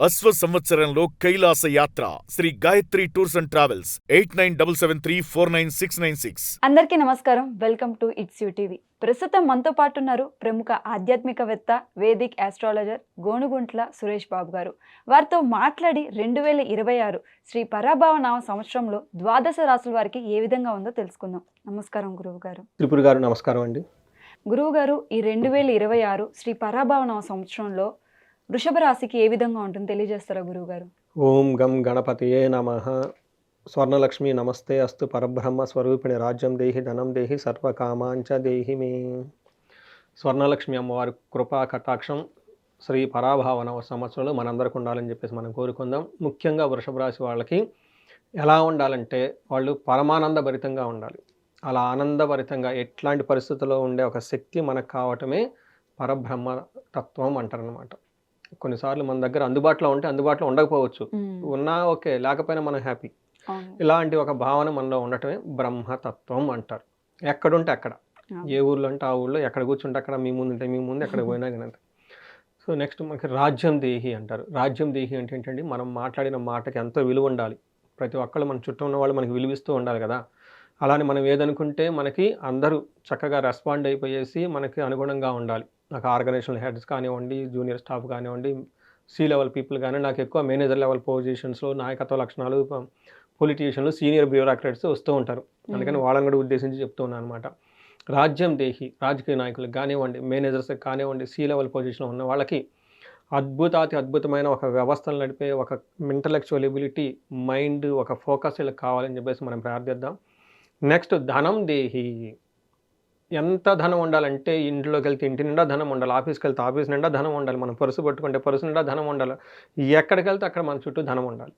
అశ్వ సంవత్సరంలో కైలాస యాత్ర Sri Gayatri tours and travels 8977349696. అందరికీ నమస్కారం. Welcome to it's you TV. ప్రస్తుతం మనతో పాటు ఉన్నారు ప్రముఖ ఆధ్యాత్మికవేత్త, వేదిక్ ఆస్ట్రాలజర్ గోనుగుంట్ల సురేష్ బాబు గారు. వారితో మాట్లాడి 2026 శ్రీ పరాభవ నామ సంవత్సరంలో ద్వాదశ రాశుల వారికి ఏ విధంగా ఉందో తెలుసుకుందాం. నమస్కారం గురువు గారు. త్రిపుర గారు నమస్కారం అండి. గురువు గారు, ఈ 2026 శ్రీ పరాభవ నామ సంవత్సరంలో వృషభ రాశికి ఏ విధంగా ఉంటుంది తెలియజేస్తారా గురువు గారు? ఓం గం గణపతియే నమః. స్వర్ణలక్ష్మి నమస్తే అస్తు పరబ్రహ్మ స్వరూపిణి రాజ్యం దేహి ధనం దేహి సర్వకామాంచ దేహి మే. స్వర్ణలక్ష్మి అమ్మవారి కృపా కటాక్షం శ్రీ పరాభావ సంవత్సరంలో మనందరికి ఉండాలని చెప్పేసి మనం కోరుకుందాం. ముఖ్యంగా వృషభ రాశి వాళ్ళకి ఎలా ఉండాలంటే వాళ్ళు పరమానందభరితంగా ఉండాలి. అలా ఆనందభరితంగా ఎట్లాంటి పరిస్థితుల్లో ఉండే ఒక శక్తి మనకు కావటమే పరబ్రహ్మ తత్వం అంటారనమాట. కొన్నిసార్లు మన దగ్గర అందుబాటులో ఉంటే అందుబాటులో ఉండకపోవచ్చు, ఉన్నా ఓకే, లేకపోయినా మనం హ్యాపీ. ఇలాంటి ఒక భావన మనలో ఉండటమే బ్రహ్మతత్వం అంటారు. ఎక్కడుంటే అక్కడ, ఏ ఊర్లో అంటే ఆ ఊళ్ళో, ఎక్కడ కూర్చుంటే అక్కడ, మీ ముందు ఉంటే మీ ముందు, ఎక్కడ పోయినా కానీ. సో నెక్స్ట్ మనకి రాజ్యం దేహి అంటారు. రాజ్యం దేహి అంటే ఏంటంటే మనం మాట్లాడిన మాటకి ఎంతో విలువ ఉండాలి. ప్రతి ఒక్కళ్ళు మన చుట్టూ ఉన్న వాళ్ళు మనకి విలువిస్తూ ఉండాలి కదా. అలానే మనం ఏదనుకుంటే మనకి అందరూ చక్కగా రెస్పాండ్ అయిపోయేసి మనకి అనుగుణంగా ఉండాలి. నాకు ఆర్గనైజేషనల్ హెడ్స్ కానివ్వండి, జూనియర్ స్టాఫ్ కానివ్వండి, సి లెవెల్ పీపుల్ కానీ, నాకు ఎక్కువ మేనేజర్ లెవెల్ పొజిషన్స్లో నాయకత్వ లక్షణాలు, పొలిటీషియన్లు, సీనియర్ బ్యూరోక్రాట్స్ వస్తూ ఉంటారు. అందుకని వాళ్ళని కూడా ఉద్దేశించి చెప్తూ ఉన్నాను అనమాట. రాజ్యం దేహి, రాజకీయ నాయకులకు కానివ్వండి, మేనేజర్స్ కానివ్వండి, సి లెవెల్ పొజిషన్లో ఉన్న వాళ్ళకి అద్భుతమైన ఒక వ్యవస్థలు నడిపే ఒక ఇంటలెక్చువల్ ఎబిలిటీ, మైండ్, ఒక ఫోకస్ వీళ్ళకి కావాలని చెప్పేసి మనం ప్రార్థిద్దాం. నెక్స్ట్ ధనం దేహి. ఎంత ధనం ఉండాలంటే ఇంట్లోకి వెళ్తే ఇంటి నిండా ధనం ఉండాలి, ఆఫీస్కి వెళ్తే ఆఫీస్ నిండా ధనం ఉండాలి, మనం పరుసు పట్టుకుంటే పరుసు నిండా ధనం ఉండాలి, ఎక్కడికి వెళ్తే అక్కడ మన చుట్టూ ధనం ఉండాలి.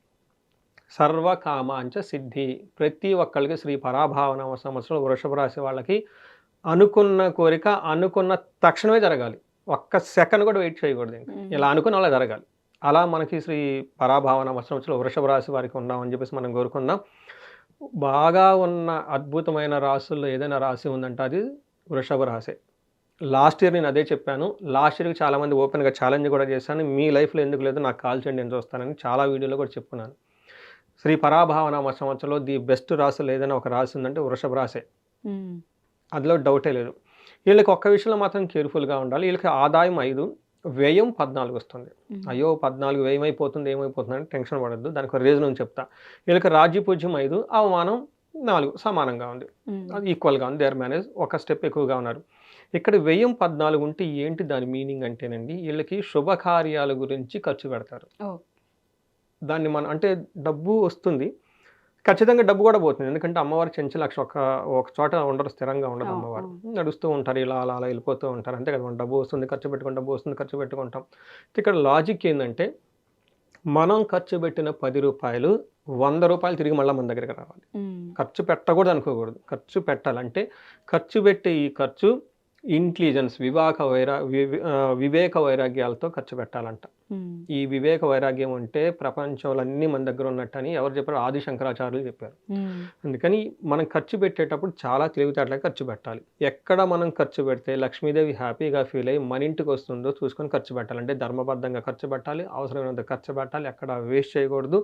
సర్వకామాంచ సిద్ధి. ప్రతి ఒక్కళ్ళకి శ్రీ పరాభావన సంవత్సరంలో వృషభ రాశి వాళ్ళకి అనుకున్న కోరిక అనుకున్న తక్షణమే జరగాలి. ఒక్క సెకండ్ కూడా వెయిట్ చేయకూడదు. ఇలా అనుకున్న అలా జరగాలి. అలా మనకి శ్రీ పరాభావన సంవత్సరంలో వృషభ రాశి వారికి ఉన్నామని చెప్పేసి మనం కోరుకుందాం. బాగా ఉన్న అద్భుతమైన రాశుల్లో ఏదైనా రాశి ఉందంటే అది వృషభ రాశి. లాస్ట్ ఇయర్ నేను అదే చెప్పాను. లాస్ట్ ఇయర్కి చాలామంది ఓపెన్గా ఛాలెంజ్ కూడా చేశాను. మీ లైఫ్లో ఎందుకు లేదు, నాకు కాల్ చేయండి, నేను చూస్తానని చాలా వీడియోలో కూడా చెప్పుకున్నాను. శ్రీ పరాభావనామ సంవత్సరంలో ది బెస్ట్ రాశులు ఏదైనా ఒక రాశి ఉందంటే వృషభ రాశి. అందులో డౌటే లేదు. వీళ్ళకి ఒక్క విషయంలో మాత్రం కేర్ఫుల్గా ఉండాలి. వీళ్ళకి ఆదాయం 5, వ్యయం 14 వస్తుంది. అయ్యో 14 వ్యయం అయిపోతుంది, ఏమైపోతుంది అంటే టెన్షన్ పడద్దు. దానికి ఒక రీజన్ అని చెప్తా. వీళ్ళకి రాజ్యపూజ్యం 5, అవమానం 4 సమానంగా ఉంది, ఈక్వల్గా ఉంది. దేర్ మేనేజ్ ఒక స్టెప్ ఎక్కువగా ఉన్నారు. ఇక్కడ వ్యయం 14 ఉంటే ఏంటి దాని మీనింగ్ అంటేనండి, వీళ్ళకి శుభకార్యాల గురించి ఖర్చు పెడతారు. దాన్ని మనం అంటే డబ్బు వస్తుంది, ఖచ్చితంగా డబ్బు కూడా పోతుంది. ఎందుకంటే అమ్మవారి చెంచలక్ష ఒక చోట ఉండరు, స్థిరంగా ఉండదు. అమ్మవారు నడుస్తూ ఉంటారు, ఇలా అలా వెళ్ళిపోతూ ఉంటారు. అంతే కదా, మన డబ్బు వస్తుంది, ఖర్చు పెట్టుకుంటాం, డబ్బు వస్తుంది, ఖర్చు పెట్టుకుంటాం. ఇక్కడ లాజిక్ ఏంటంటే మనం ఖర్చు పెట్టిన 10 రూపాయలు 100 రూపాయలు తిరిగి మళ్ళీ మన దగ్గరికి రావాలి. ఖర్చు పెట్టకూడదు అనుకోకూడదు, ఖర్చు పెట్టాలంటే ఖర్చు పెట్టే ఈ ఖర్చు ఇంటెలిజెన్స్, వివేక వైరాగ్యాలతో ఖర్చు పెట్టాలంట. ఈ వివేక వైరాగ్యం ఉంటే ప్రపంచంలో అన్నీ మన దగ్గర ఉన్నట్టని ఎవరు చెప్పారు? ఆది శంకరాచార్యులు చెప్పారు. అందుకని మనం ఖర్చు పెట్టేటప్పుడు చాలా తెలివితేటలుగా ఖర్చు పెట్టాలి. ఎక్కడ మనం ఖర్చు పెడితే లక్ష్మీదేవి హ్యాపీగా ఫీల్ అయ్యి మన ఇంటికి వస్తుందో చూసుకొని ఖర్చు పెట్టాలంటే ధర్మబద్ధంగా ఖర్చు పెట్టాలి, అవసరమైనంత ఖర్చు పెట్టాలి, ఎక్కడ వేస్ట్ చేయకూడదు,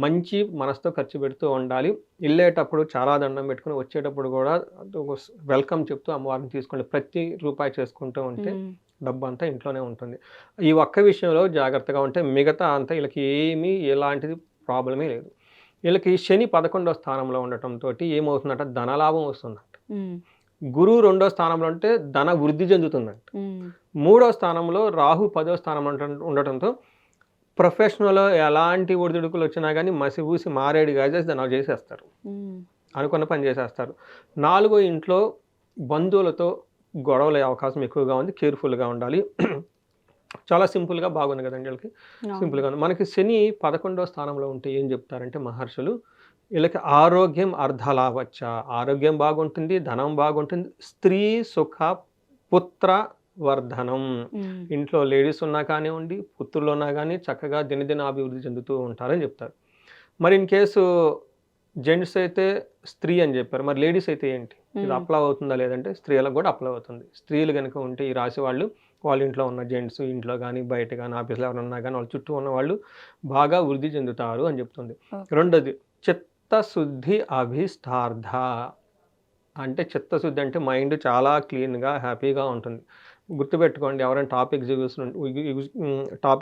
మంచి మనసుతో ఖర్చు పెడుతూ ఉండాలి. వెళ్ళేటప్పుడు చాలా దండం పెట్టుకుని వచ్చేటప్పుడు కూడా వెల్కమ్ చెప్తూ అమ్మవారిని తీసుకోండి. ప్రతి రూపాయి చేసుకుంటూ ఉంటే డబ్బు అంతా ఇంట్లోనే ఉంటుంది. ఈ ఒక్క విషయంలో జాగ్రత్తగా ఉంటే మిగతా అంతా వీళ్ళకి ఏమీ ఎలాంటిది ప్రాబ్లమే లేదు. వీళ్ళకి శని 11వ స్థానంలో ఉండటంతో ఏమవుతుందంట, ధనలాభం వస్తుందంట. గురువు 2వ స్థానంలో ఉంటే ధన వృద్ధి చెందుతుందంట. 3వ స్థానంలో రాహు 10వ స్థానంలో ఉండటంతో ప్రొఫెషనల్ ఎలాంటి ఒడిదుడుకులు వచ్చినా కానీ మసి ఊసి మారేడు గాజేసి దాన్ని చేసేస్తారు, అనుకున్న పని చేసేస్తారు. 4వ ఇంట్లో బంధువులతో గొడవలు అయ్యే అవకాశం ఎక్కువగా ఉంది, కేర్ఫుల్గా ఉండాలి. చాలా సింపుల్గా బాగుంది కదండి వీళ్ళకి, సింపుల్గా ఉంది. మనకి శని 11వ స్థానంలో ఉంటే ఏం చెప్తారంటే మహర్షులు, వీళ్ళకి ఆరోగ్యం అర్ధలావచ్చ, ఆరోగ్యం బాగుంటుంది, ధనం బాగుంటుంది, స్త్రీ సుఖ పుత్ర వర్ధనం. ఇంట్లో లేడీస్ ఉన్నా కానివ్వండి, పుత్రులు ఉన్నా కానీ చక్కగా దినదిన అభివృద్ధి చెందుతూ ఉంటారని చెప్తారు. మరి ఇన్ కేసు జెంట్స్ అయితే స్త్రీ అని చెప్పారు, మరి లేడీస్ అయితే ఏంటి? ఇది అప్లై అవుతుందా లేదంటే స్త్రీలకు కూడా అప్లై అవుతుంది. స్త్రీలు కనుక ఉంటే ఈ రాశి వాళ్ళు వాళ్ళ ఇంట్లో ఉన్న జెంట్స్ ఇంట్లో కానీ బయట కానీ ఆఫీస్లో ఎవరైనా ఉన్నా కానీ వాళ్ళ చుట్టూ ఉన్న వాళ్ళు బాగా వృద్ధి చెందుతారు అని చెప్తుంది. రెండోది చిత్తశుద్ధి అభిష్టార్థ, అంటే చిత్తశుద్ధి అంటే మైండ్ చాలా క్లీన్గా హ్యాపీగా ఉంటుంది. గుర్తుపెట్టుకోండి, ఎవరైనా టాప్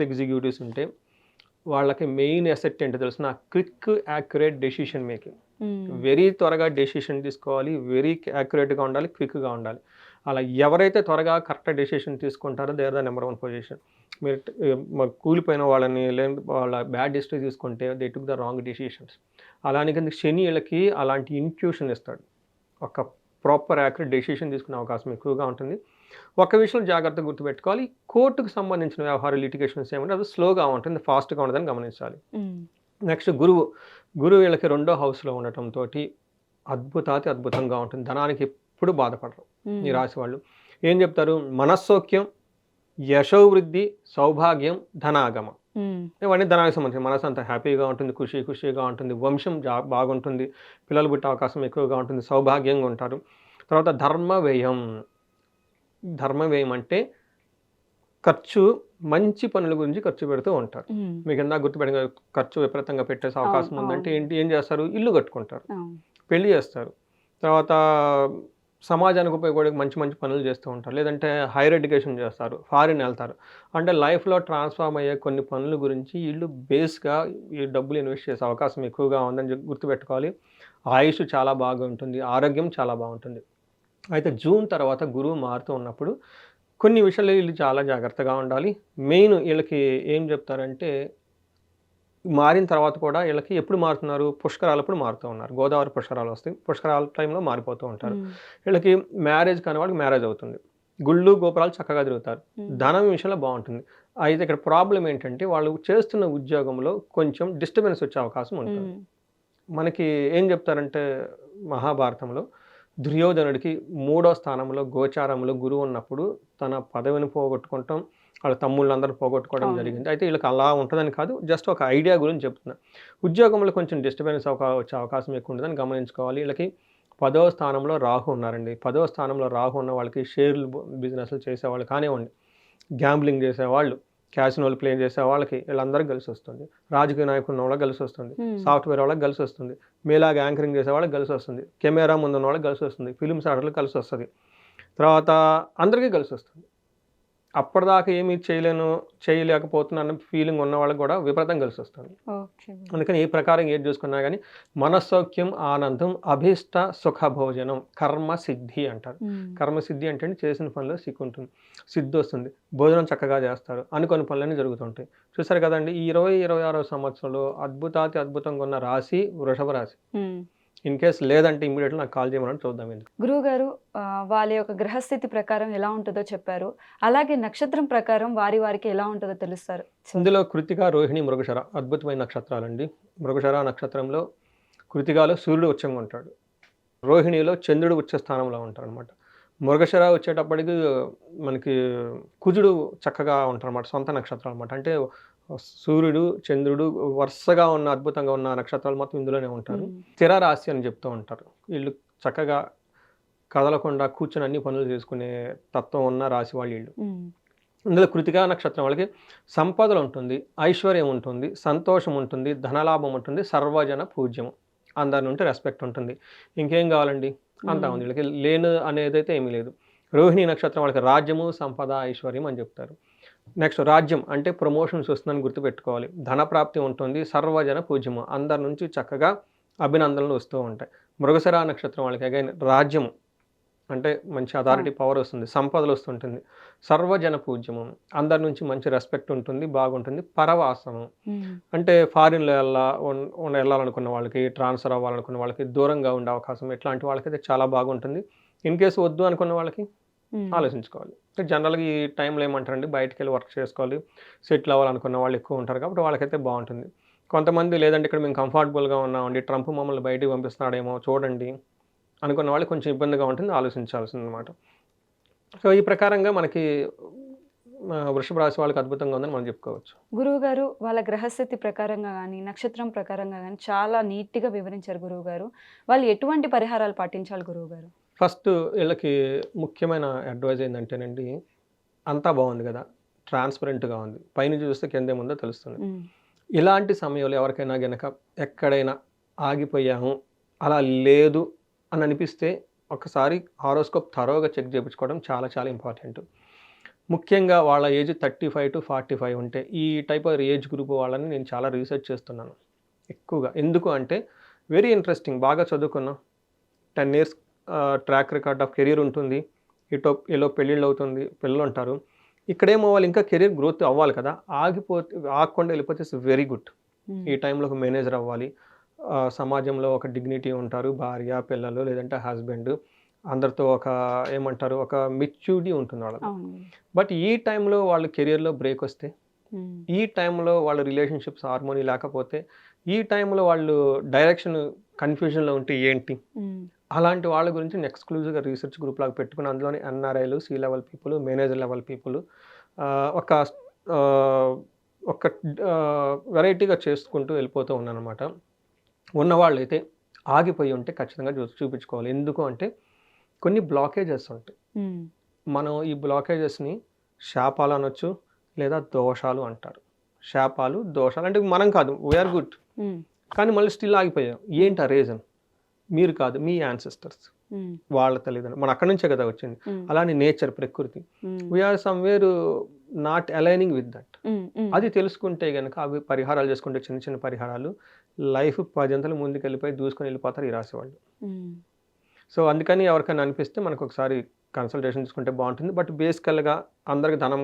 ఎగ్జిక్యూటివ్స్ ఉంటే వాళ్ళకి మెయిన్ అసెట్ ఏంటో తెలిసిన quick accurate decision making. Very త్వరగా డెసిషన్ తీసుకోవాలి, వెరీ యాక్యురేట్గా ఉండాలి, క్విక్గా ఉండాలి. అలా ఎవరైతే త్వరగా కరెక్ట్ డెసిషన్ తీసుకుంటారో they are the number 1 position. మీరు కూలిపోయిన వాళ్ళని లేదా వాళ్ళ బ్యాడ్ హిస్టరీ తీసుకుంటే they took the wrong decisions. అలానే కింద శని వీళ్ళకి అలాంటి ఇంట్యూషన్ ఇస్తాడు, ఒక ప్రాపర్ యాక్యురేట్ డెసిషన్ తీసుకునే అవకాశం ఎక్కువగా ఉంటుంది. ఒక విషయంలో జాగ్రత్తగా గుర్తుపెట్టుకోవాలి, కోర్టుకు సంబంధించిన వ్యవహారాలు లిటిగేషన్స్ ఏమంటే అది స్లోగా ఉంటుంది, ఫాస్ట్గా ఉండదని గమనించాలి. నెక్స్ట్ గురువు వీళ్ళకి 2వ హౌస్లో ఉండటంతో అద్భుతంగా ఉంటుంది. ధనానికి ఎప్పుడు బాధపడరు ఈ రాశి వాళ్ళు. ఏం చెప్తారు, మనస్సౌఖ్యం, యశోవృద్ధి, సౌభాగ్యం, ధనాగమం, ఇవన్నీ ధనానికి సంబంధించి. మనసు అంతా హ్యాపీగా ఉంటుంది, ఖుషీగా ఉంటుంది, వంశం బాగుంటుంది, పిల్లలు పుట్టే అవకాశం ఎక్కువగా ఉంటుంది, సౌభాగ్యంగా ఉంటారు. తర్వాత ధర్మ వ్యయం అంటే ఖర్చు, మంచి పనుల గురించి ఖర్చు పెడుతూ ఉంటారు. మీకు ఇందాక గుర్తుపెట్టిన ఖర్చు విపరీతంగా పెట్టేసే అవకాశం ఉందంటే ఏం చేస్తారు, ఇల్లు కట్టుకుంటారు, పెళ్లి చేస్తారు, తర్వాత సమాజానికి ఉపయోగపడే మంచి పనులు చేస్తూ ఉంటారు, లేదంటే హైయర్ ఎడ్యుకేషన్ చేస్తారు, ఫారిన్ వెళ్తారు. అంటే లైఫ్లో ట్రాన్స్ఫార్మ్ అయ్యే కొన్ని పనుల గురించి వీళ్ళు బేస్గా ఈ డబ్బులు ఇన్వెస్ట్ చేసే అవకాశం ఎక్కువగా ఉందని గుర్తుపెట్టుకోవాలి. ఆయుష్ చాలా బాగుంటుంది, ఆరోగ్యం చాలా బాగుంటుంది. అయితే జూన్ తర్వాత గురువు మారుతూ ఉన్నప్పుడు కొన్ని విషయాలు వీళ్ళు చాలా జాగ్రత్తగా ఉండాలి. మెయిన్ వీళ్ళకి ఏం చెప్తారంటే, మారిన తర్వాత కూడా వీళ్ళకి ఎప్పుడు మారుతున్నారు, పుష్కరాలప్పుడు మారుతూ ఉన్నారు. గోదావరి పుష్కరాలు వస్తాయి, పుష్కరాల టైంలో మారిపోతూ ఉంటారు. వీళ్ళకి మ్యారేజ్ కాని వాళ్ళకి మ్యారేజ్ అవుతుంది, గుళ్ళు గోపురాలు చక్కగా తిరుగుతారు, ధనం విషయంలో బాగుంటుంది. అయితే ఇక్కడ ప్రాబ్లం ఏంటంటే వాళ్ళు చేస్తున్న ఉద్యోగంలో కొంచెం డిస్టర్బెన్స్ వచ్చే అవకాశం ఉంటుంది. మనకి ఏం చెప్తారంటే మహాభారతంలో దుర్యోధనుడికి 3వ స్థానంలో గోచారంలో గురువు ఉన్నప్పుడు తన పదవిని పోగొట్టుకుంటాం, వాళ్ళ తమ్ముళ్ళందరూ పోగొట్టుకోవడం జరిగింది. అయితే వీళ్ళకి అలా ఉంటుందని కాదు, జస్ట్ ఒక ఐడియా గురించి చెప్తున్నా. ఉద్యోగంలో కొంచెం డిస్టర్బెన్స్ వచ్చే అవకాశం ఎక్కువ ఉంటుందని గమనించుకోవాలి. వీళ్ళకి 10వ స్థానంలో రాహు ఉన్నారండి. 10వ స్థానంలో రాహు ఉన్న వాళ్ళకి షేర్లు బిజినెస్లు చేసేవాళ్ళు కానివ్వండి, గ్యాంబ్లింగ్ చేసేవాళ్ళు, క్యాసినోలు ప్లే చేసే వాళ్ళకి వీళ్ళందరికీ కలిసి వస్తుంది. రాజకీయ నాయకులు ఉన్న వాళ్ళకి కలిసి వస్తుంది, సాఫ్ట్వేర్ వాళ్ళకి కలిసి వస్తుంది, మీలాగా యాంకరింగ్ చేసే వాళ్ళకి కలిసి వస్తుంది, కెమెరా ముందు ఉన్న వాళ్ళకి కలిసి వస్తుంది, ఫిలిమ్స్ ఆర్డర్లకు కలిసి వస్తుంది, తర్వాత అందరికీ కలిసి వస్తుంది. అప్పటిదాకా ఏమీ చేయలేకపోతున్నా ఫీలింగ్ ఉన్న వాళ్ళకి కూడా విపరీతం కలిసి వస్తుంది. అందుకని ఈ ప్రకారం ఏది చూసుకున్నా కానీ మనస్సౌఖ్యం, ఆనందం, అభీష్ట సుఖ భోజనం, కర్మసిద్ధి అంటారు. కర్మసిద్ధి అంటే చేసిన పనిలో సిద్ధి వస్తుంది, భోజనం చక్కగా చేస్తారు, అనుకోని పనులన్నీ జరుగుతుంటాయి. చూసారు కదండి, ఈ 2026వ సంవత్సరంలో అద్భుతంగా ఉన్న రాశి వృషభ రాశి. ఇన్ కేస్ లేదంటే ఇమ్మీడియట్గా నాకు కాల్ చేయమని చూద్దాం. గురువు గారు వాళ్ళ యొక్క గ్రహస్థితి ప్రకారం ఎలా ఉంటుందో చెప్పారు, అలాగే నక్షత్రం ప్రకారం వారికి ఎలా ఉంటుందో తెలుస్తారు. ఇందులో కృతిక, రోహిణి, మృగశిర అద్భుతమైన నక్షత్రాలండి. మృగశిర నక్షత్రంలో కృతికాలో సూర్యుడు ఉచ్చంగా ఉంటాడు, రోహిణిలో చంద్రుడు ఉచ్చ స్థానంలో ఉంటారు అనమాట. మృగశిర వచ్చేటప్పటికి మనకి కుజుడు చక్కగా ఉంటారు అన్నమాట, సొంత నక్షత్రాలు అనమాట. అంటే సూర్యుడు, చంద్రుడు వరుసగా ఉన్న అద్భుతంగా ఉన్న నక్షత్రాలు మొత్తం ఇందులోనే ఉంటారు. స్థిర రాశి అని చెప్తూ ఉంటారు. వీళ్ళు చక్కగా కదలకుండా కూర్చొని అన్ని పనులు చేసుకునే తత్వం ఉన్న రాశి వాళ్ళు వీళ్ళు. ఇందులో కృతికా నక్షత్రం వాళ్ళకి సంపదలు ఉంటుంది, ఐశ్వర్యం ఉంటుంది, సంతోషం ఉంటుంది, ధనలాభం ఉంటుంది, సర్వజన పూజ్యము, అందరి నుండి రెస్పెక్ట్ ఉంటుంది. ఇంకేం కావాలండి, అంతా ఉంది వీళ్ళకి. లేను అనేదైతే ఏమీ లేదు. రోహిణి నక్షత్రం వాళ్ళకి రాజ్యము, సంపద, ఐశ్వర్యం అని చెప్తారు. నెక్స్ట్ రాజ్యం అంటే ప్రమోషన్స్ వస్తుందని గుర్తుపెట్టుకోవాలి, ధనప్రాప్తి ఉంటుంది, సర్వజన పూజ్యము, అందరి నుంచి చక్కగా అభినందనలు వస్తూ ఉంటాయి. మృగశిర నక్షత్రం వాళ్ళకి అగైన్ రాజ్యము అంటే మంచి అథారిటీ పవర్ వస్తుంది, సంపదలు వస్తుంటుంది, సర్వజన పూజ్యము, అందరి నుంచి మంచి రెస్పెక్ట్ ఉంటుంది, బాగుంటుంది, పరవాసము అంటే ఫారిన్లో వెళ్ళాలనుకున్న వాళ్ళకి, ట్రాన్స్ఫర్ అవ్వాలనుకున్న వాళ్ళకి, దూరంగా ఉండే అవకాశం, ఇట్లాంటి వాళ్ళకైతే చాలా బాగుంటుంది. ఇన్ కేసు వద్దు అనుకున్న వాళ్ళకి ఆలోచించుకోవాలి. జనరల్గా ఈ టైంలో ఏమంటారండి, బయటికి వెళ్ళి వర్క్ చేసుకోవాలి, సెటిల్ అవ్వాలనుకున్న వాళ్ళు ఎక్కువ ఉంటారు కాబట్టి వాళ్ళకైతే బాగుంటుంది. కొంతమంది లేదంటే ఇక్కడ మేము కంఫర్టబుల్గా ఉన్నామండి, ట్రంప్ మమ్మల్ని బయటికి పంపిస్తున్నాడేమో చూడండి అనుకున్న వాళ్ళు కొంచెం ఇబ్బందిగా ఉంటుంది, ఆలోచించాల్సింది అనమాట. సో ఈ ప్రకారంగా మనకి వృషభ రాశి వాళ్ళకి అద్భుతంగా ఉందని మనం చెప్పుకోవచ్చు. గురువు గారు వాళ్ళ గ్రహస్థితి ప్రకారంగా కానీ నక్షత్రం ప్రకారంగా కానీ చాలా నీట్గా వివరించారు గురువు గారు. వాళ్ళు ఎటువంటి పరిహారాలు పాటించాలి గురువు గారు? ఫస్ట్ వీళ్ళకి ముఖ్యమైన అడ్వైజ్ ఏంటంటేనండి, అంతా బాగుంది కదా, ట్రాన్స్పరెంట్గా ఉంది, పైన చూస్తే కిందేముందో తెలుస్తుంది. ఉమ్, ఇలాంటి సమయంలో ఎవరికైనా గనక ఎక్కడైనా ఆగిపోయాము, అలా లేదు అని అనిపిస్తే ఒకసారి హారోస్కోప్ థరోగా చెక్ చేయించుకోవడం చాలా చాలా ఇంపార్టెంట్. ముఖ్యంగా వాళ్ళ ఏజ్ 35 to 45 ఉంటే ఈ టైప్ ఆఫ్ ఏజ్ గ్రూప్ వాళ్ళని నేను చాలా రీసెర్చ్ చేస్తున్నాను ఎక్కువగా. ఎందుకు అంటే వెరీ ఇంట్రెస్టింగ్, బాగా చదువుకున్నాం, 10 years track record of career ఉంటుంది, ఏలో పెళ్ళిళ్ళు అవుతుంది, పిల్లలు ఉంటారు. ఇక్కడేమో వాళ్ళు ఇంకా కెరీర్ గ్రోత్ అవ్వాలి కదా, ఆగకుండా వెళ్ళిపోతే ఇట్స్ వెరీ గుడ్. ఉమ్, ఈ టైంలో ఒక మేనేజర్ అవ్వాలి, సమాజంలో ఒక డిగ్నిటీ ఉంటారు, భార్య పిల్లలు లేదంటే హస్బెండ్, అందరితో ఒక ఏమంటారు ఒక మెచ్యూరిటీ ఉంటుంది వాళ్ళకి. అవును. బట్ ఈ టైంలో వాళ్ళ కెరియర్లో బ్రేక్ వస్తే, ఉమ్, ఈ టైంలో వాళ్ళ రిలేషన్షిప్స్ హార్మోనీ లేకపోతే, ఈ టైంలో వాళ్ళు డైరెక్షన్ కన్ఫ్యూజన్లో ఉంటే ఏంటి, ఉమ్, అలాంటి వాళ్ళ గురించి నేను ఎక్స్క్లూజివ్గా రీసెర్చ్ గ్రూప్ లాగా పెట్టుకుని అందులోని ఎన్ఆర్ఐలు, C level people, manager level people ఒక ఆ, ఒక వెరైటీగా చేసుకుంటూ వెళ్ళిపోతూ ఉన్నాను అనమాట. ఉన్నవాళ్ళైతే ఆగిపోయి ఉంటే ఖచ్చితంగా చూపించుకోవాలి. ఎందుకు అంటే కొన్ని బ్లాకేజెస్ ఉంటాయి. ఉమ్, మనం ఈ బ్లాకేజెస్ని శాపాలు అనొచ్చు లేదా దోషాలు అంటారు. శాపాలు దోషాలు అంటే మనం కాదు, వీఆర్ గుడ్, ఉమ్, కానీ మళ్ళీ స్టిల్ ఆగిపోయాం. ఏంటి ఆ రీజన్? మీరు కాదు, మీ యాన్సెస్టర్స్, ఉమ్, వాళ్ళ తల్లిదండ్రులు, మన అక్కడి నుంచే కదా వచ్చింది. ఉమ్, అలానే నేచర్, ప్రకృతి, um, we are somewhere not aligning with that. Um, um, అది తెలుసుకుంటే కనుక అవి పరిహారాలు చేసుకుంటే చిన్న చిన్న పరిహారాలు లైఫ్ 10 అంతలు ముందుకు వెళ్ళిపోయి దూసుకొని వెళ్ళిపోతారు ఈ రాశి వాళ్ళు. ఉమ్, సో అందుకని ఎవరికైనా అనిపిస్తే మనకు ఒకసారి కన్సల్టేషన్ తీసుకుంటే బాగుంటుంది. బట్ బేసికల్గా అందరికి ధనం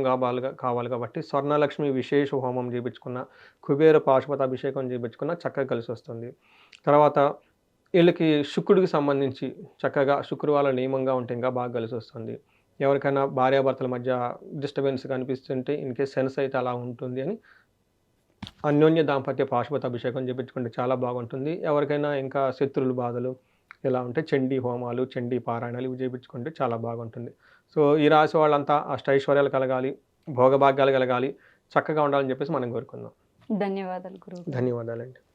కావాలి కాబట్టి స్వర్ణలక్ష్మి విశేష హోమం చేయించుకున్న, కుబేర పాశుపత అభిషేకం చేయించుకున్న చక్కగా కలిసి వస్తుంది. తర్వాత వీళ్ళకి శుక్రుడికి సంబంధించి చక్కగా శుక్రవారం నియమంగా ఉంటే ఇంకా బాగా కలిసి వస్తుంది. ఎవరికైనా భార్యాభర్తల మధ్య డిస్టర్బెన్స్ కనిపిస్తుంటే ఇన్ కేస్ సెన్స్ అయితే అలా ఉంటుంది అని అన్యోన్య దాంపత్య పాశుపత అభిషేకం చేయించుకుంటే చాలా బాగుంటుంది. ఎవరికైనా ఇంకా శత్రువుల బాధలు ఇలా ఉంటే చండీ హోమాలు, చండీ పారాయణాలు ఇవి చేయించుకుంటే చాలా బాగుంటుంది. సో ఈ రాశి వాళ్ళంతా అష్టైశ్వర్యాలు కలగాలి, భోగభాగ్యాలు కలగాలి, చక్కగా ఉండాలని చెప్పేసి మనం కోరుకుందాం. ధన్యవాదాలు గురువు. ధన్యవాదాలండి.